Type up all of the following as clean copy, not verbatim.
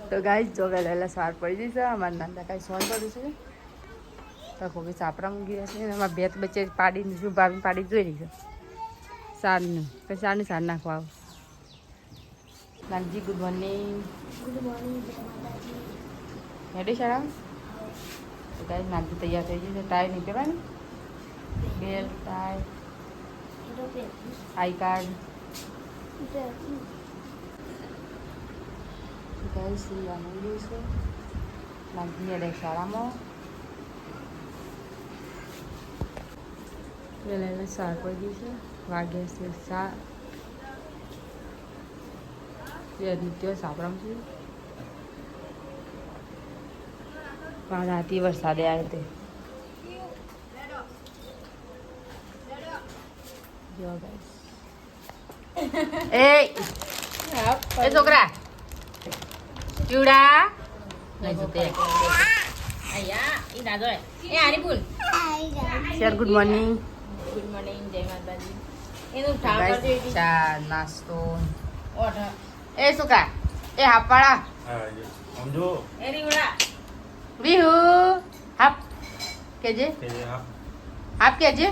તો ગાઈસ જો વહેલા સાર પડી જશે અમારા નાના કાંઈ સોન પડ્યું છે તો કોઈ સાપરા મૂકી રહેશે ને એમાં બે બચ્ચે પાડીને શું ભાભી પાડી જોઈ રહી છે સારનું પછી સારનું સાર નાખવા આવું નાનજી ગુડ મોર્નિંગ હેડી શાળા તો ગાઈસ નાનજી તૈયાર થઈ જશે ટાઈ નહીં પહેરવાની belt tie I card guys મંદિર છે નાનજી હેડે શાળામાં વહેલા સાર પડી છે વાગ્યા છે સા નિત્ય સાપરામ છે પણ રાતી વરસાદે આવ્યો તે જો ગાઈસ એ છોકરા ચૂડા નહીં જોતે સર ગુડ મોર્નિંગ જય માતાજી ચા નાસ્તો એ સુકા એ હાપાળા વિહુ હાપ કેજે હાપ કેજે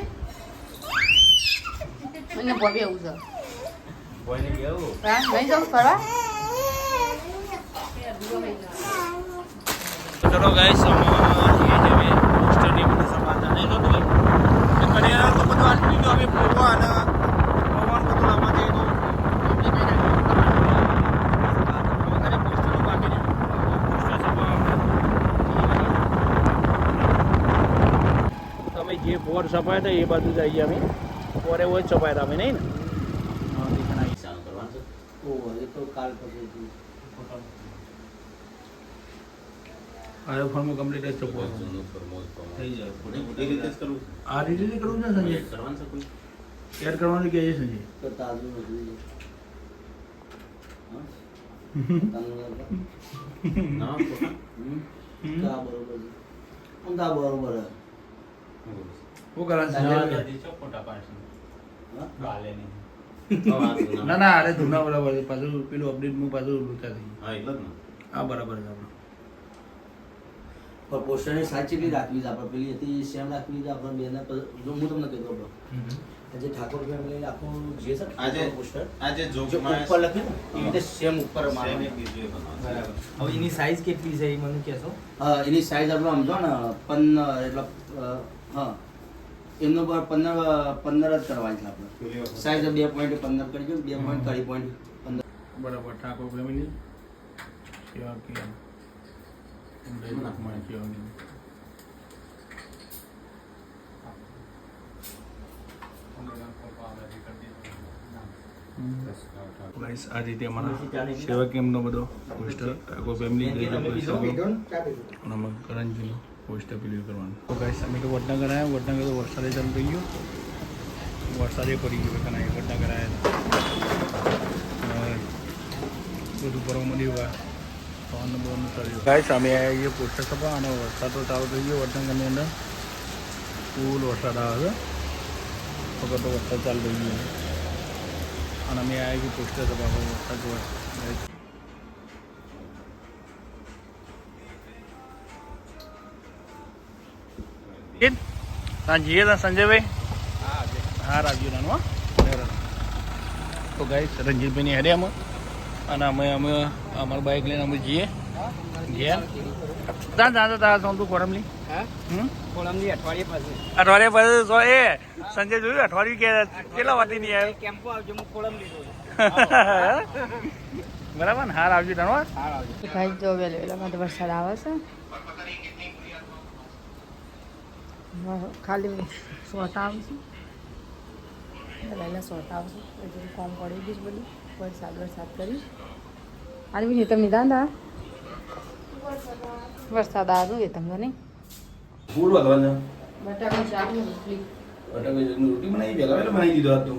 મને બોબી આવું છે નહીં જાઉં ફરવા ચલો ગાઈસ ये जो है પોસ્ટરની બધું સમાધાન નહીં થતું હોય એ કડિયારા તો બધું આટલી તો હવે પોવા અને પવન બધું આમાં જઈ તો તમે જે બોર છપાયા હતા એ બાજુ જઈએ અમે બોરે હોય છપાયા હતા અમે નહીં ને તો કાલ પછી આ ફોર્મ કમ્પ્લીટ જ ચૂકો થઈ જાય એ રીતે જ કરવું આ રીતે કરવું છે સંજય કરવાનું છે કોઈ એડ કરવાનું કે છે સંજય તો તાજું નથી ના કા બરોબર છે કા બરોબર હું કરા છે ફોટા પાડશું ગાલે નહીં ના ના અરે ધૂના બરાબર પાછું પેલું અપડેટ હું પાછું લોચા થઈ હા એટલે જ ને હા બરાબર છે આપણે પણ પોસ્ટરની સાઈઝ કેટલી રાખવી છે આપણે પેલી હતી સેમ રાખવી છે આપણે બેને જો હું તમને કહી દઉં આજે ઠાકોર ફેમિલી આખું જે છે આજે પોસ્ટર આજે જો ઉપર લખ્યું ને એ રીતે સેમ ઉપર મારવાનું બરાબર હવે એની સાઈઝ કેટલી છે એ મને કહેશો એની સાઈઝ આપણે સમજો ને 15 એટલે હા એમનો 15 જ કરવાની છે આપણે સાઈઝ 2.15 કરી દો 2.3.15 બરાબર ઠાકોર ફેમિલી કેવા કેવા આ રીતે અમારા સેવા કેમ્પનો બધો પોસ્ટર ઠાકોર ફેમિલી કરંજીનો પોસ્ટર પેલું કરવાનું તો ગાઈસ અમે તો વડનગર આવ્યા વડનગર તો વરસાદે ચાલુ થઈ ગયો વરસાદે પડી ગયો કના વડનગર આવ્યા બધું ભરવા મળ્યું ગાઈસ અમે આવીએ પોસ્ટર છપા અને વરસાદ તો ચાલુ થઈ ગયો વડનગરની અંદર ફૂલ વરસાદ આવે છે વખત તો વરસાદ ચાલુ થઈ ગયો અને અમે આવી પોસ્ટર છપા વરસાદ જીએ સંજયભાઈ હા રાજ્યના તો ગાઈસ રંજીતભાઈની હેડે અમે અને અમે અમારું બાઇક લઈને અમે જઈએ ગયા ત્યાં જાતા તારા સોન તું કોરમલી કોળમની અઠવાડિયે પછી એ સંજય જોયું અઠવાડિયું કે કેટલા વાટી નહીં આવ્યો કેમ્પો આવજો હું કોળમ લીધો બરાબર ને હાર આવજો ધન્યવાદ હાર આવજો ગાઈસ જો વહેલામાં તો વરસાદ આવે છે ખાલી સોટા આવશે વહેલા સોટા આવશે એટલે કોમ પડી ગયું બધું વરસાદ કરી આજે બી તમને દાંડા વરસાદ આવ્યો એ તમને નહીં ફૂલ વધવાનું બટાકા શાક ને રોટલી રોટી બનાવી પેલા બનાવી દીધો હતો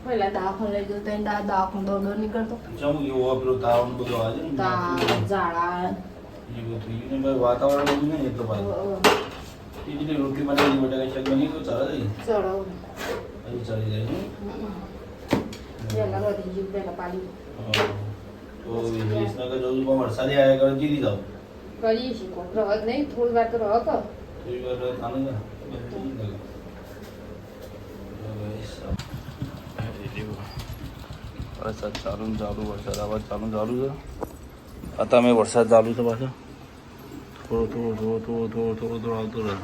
પહેલા દાખલ લઈ ગયો તો દાખલ દોડ નીકળતો જમું એવો પેલો તાવ બધો આવે ઝાડા એ બધું થઈ ગયું ને વાતાવરણ બધું નહીં એટલો પાછો એ રીતે રોટી બનાવી બટાકા શાક બની તો ચાલે ચડો ચાલી જાય પહેલા વધી ગયું પહેલા પાડી તો વિસનગર જવું પણ વરસાદે આવ્યા કરે જીરી જાવ કરીએ છીએ કોણ રહત નહીં થોડી વાર તો રહ કર થોડી વાર થાનું ને વરસાદ ચાલુ ને ચાલુ વરસાદ આવા ચાલુ ને ચાલુ છે અત્યારે વરસાદ ચાલુ છે પાછો થોડો આવતો રહે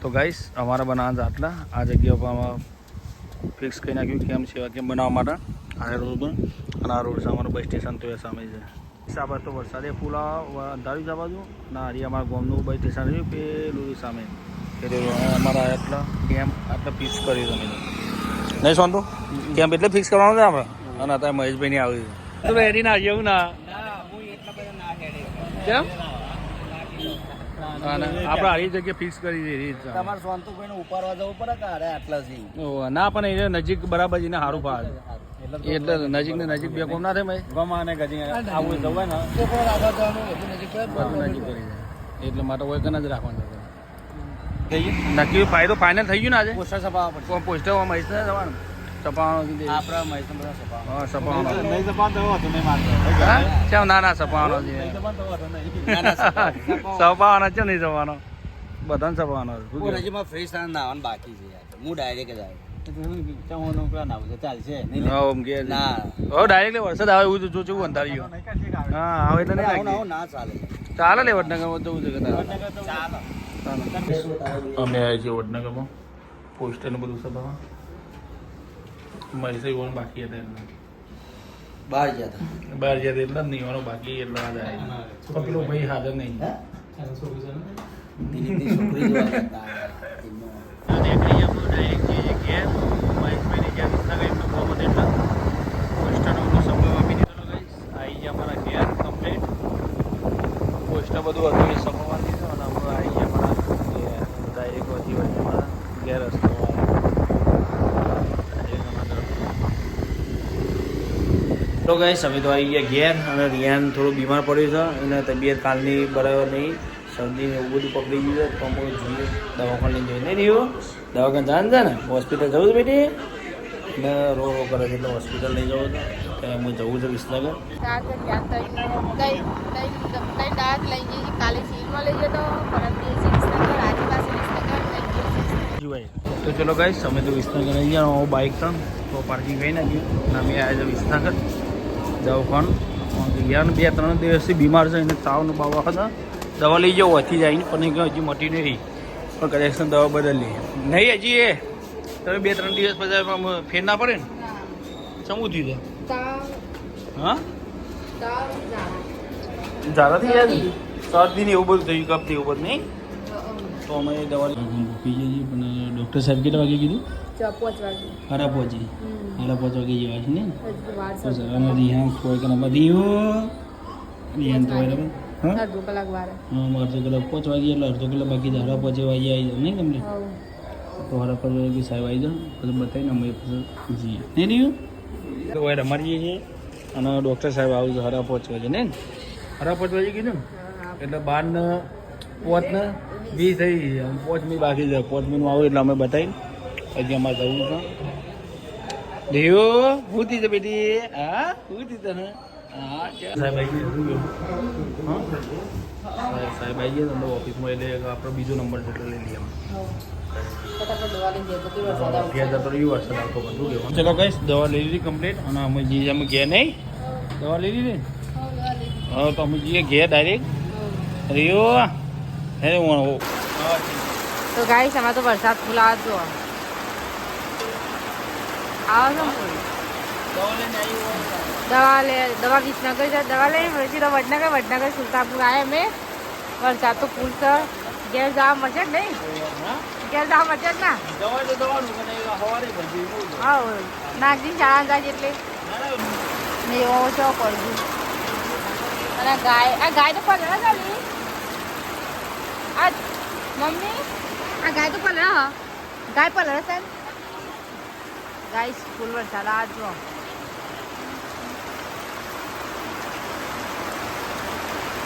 તો ગાઈસ અમારા બનાવવા આટલા આ જગ્યા પર આમાં ફિક્સ કરી નાખ્યું કેમ છે કેમ બનાવવા માટે આ રોડ પર અને આ રોડ છે અમારું બસ સ્ટેશન તો એ સામે છે હિસાબે તો વરસાદે ફૂલ અંધાર્યું જવા દઉં અને હારી અમારા ગામનું બસ સ્ટેશન રહ્યું પેલું સામે એટલે અમારા આટલા કેમ્પ આટલા ફિક્સ કર્યું તમે નહીં સોનતો કેમ્પ એટલે ફિક્સ કરવાનું છે આપણે અને અત્યારે મહેશભાઈની આવી છે તો એની ના જેવું ના કેમ આપણે આરી જગ્યાએ ફિક્સ કરી દીધી તમારે સોનતુભાઈને ઉપાડવા જવું પડે કે અરે આટલા છે ના પણ એને નજીક બરાબર એને સારું ફાવે એટલે નજીક ને નજીક બે કોમ ના થાય ભાઈ ગમાને ગજી આવું જવાય ને બધું નજીક કરી જાય એટલે માટે કોઈ કન જ રાખવાનું નક્કી ફાયદો ફાઇનલ થઈ ગયું ને આજે પોસ્ટર છપાવવા પડશે પોસ્ટર મહેશ ને જવાનું સપાવાનો આપણા મહેસમ બધા છપાવવા હા સપાવાનો નહીં છપાવ તો હતો નહીં મારતો કેમ ના સપાવાનો છે સપાવાનો છે નહીં સપાવાનો બધાને સપાવાનો નજીકમાં ફ્રેશ નાવાનું બાકી છે યાર હું ડાયરેક્ટ જાય ચાલશે ડાયરેક્ટ વરસાદ આવે એવું જોવું અંધાર્યું હા આવે એટલે નહીં ના ચાલે ચાલે લે વડનગર જવું છે અમે આવ્યા છીએ વડનગરમાં પોસ્ટર ને બધું સભામાં મહેશ પણ બાકી હતા એટલે બહાર ગયા બહાર ગયા એટલે જ નહીં વાનું બાકી એટલે આજ આવ્યા પેલો ભાઈ હાજર નહીં છોકરી જોવા જતા પોસ્ટર બધું હતું એ સભામાંથી છે અને અમે આવી ગયા અમારા ડાયરેક્ટ વધી અમારા ઘેર રસ્તો તો ગાઈસ અમે તો આવી ગયા ઘેર અને રિયાન થોડું બીમાર પડ્યું છે એને તબિયત કાલની બરાબર નહીં શરદી ને એવું બધું પકડી ગયું છે તો અમે જોઈએ દવાખાને લઈને જઈને નહીં રહ્યું દવાખાને જાણ છે ને હોસ્પિટલ જવું છે બેટી ને રો કરે છે એટલે હોસ્પિટલ લઈ જવું છે કે હું જવું છે વિસનગર તો ચલો ગાઈસ અમે તો વિસનગર આવી ગયા બાઇક ત્રણ તો પાર્કિંગ કરી નાખ્યું અને અમે આવ્યા છે વિસનગર દવાખાનું ગયા ને 2-3 દિવસથી બીમાર છે એને તાવ ને બાવા હતા દવા લઈ જાઓ વધી જાય ને પણ હજી મટી નહીં પણ કદાચ દવા બદલી નહીં હજી એ તમે 2-3 દિવસ પછી ફેર ના પડે ને સમું થયું છે હા ઝાડા થઈ ગયા શરદી ને એવું બધું થયું કપ એવું બધું નહીં તો અમે દવા મૂકી જઈએ પણ ડૉક્ટર સાહેબ કેટલા વાગે કીધું 5 વાગે ખરા પહોંચી 5:30 વાગે જેવા છે ને તો સર અને રિહાન કોઈ કે નંબર દીવો રિહાન તો બરાબર હા અડધો કલાક વાર હા અડધો કલાક 5 વાગે એટલે અડધો કલાક બાકી 5:30 વાગે આવી જાય નહીં તમને તો 5:30 વાગે સાહેબ આવી જાય પછી બતાવીને અમે પછી જઈએ નહીં રહ્યું તો હોય રમાડીએ છીએ અને ડૉક્ટર સાહેબ આવું છે 5:30 વાગે ને 5:30 વાગે કીધું ને એટલે 12 ને 5 ને 20 થઈ 5 મિનિટ બાકી છે 5 મિનિટ આવું એટલે અમે બતાવી હજી અમારે જવું છે દેવો હું થી બેટી હા હું થી તને હા સાહેબ આવી ગયો હા સાહેબ આવી ગયા તમે ઓફિસમાં એટલે આપણો બીજો નંબર છે એટલે લઈ લઈએ વરસાદ આવતો બધું લેવાનું ચલો કહીશ દવા લઈ લીધી કમ્પ્લીટ અને અમે જઈએ અમે ગયા નહીં દવા લઈ લીધી હા તો અમે જઈએ ગયા ડાયરેક્ટ રિયો હે તો ગાઈસ અમારે તો વરસાદ ફૂલ આવે જો આવો છો દવા વિસનગર જાય દવા લઈ પછી તો વડનગર સુલતાનપુર આવ્યા અમે વરસાદ તો ફૂલ છે ઘેર જવા મળશે ને નહીં ઘેર જવા મળશે જ ના હા નાગરી શાળા જાય એટલે મેં એવો છો કરવું અને ગાય તો પલળે ચાલી આ મમ્મી આ ગાય તો પલળે હા ગાય પલળે છે ગાઈસ ફૂલ વરસાદ આ જો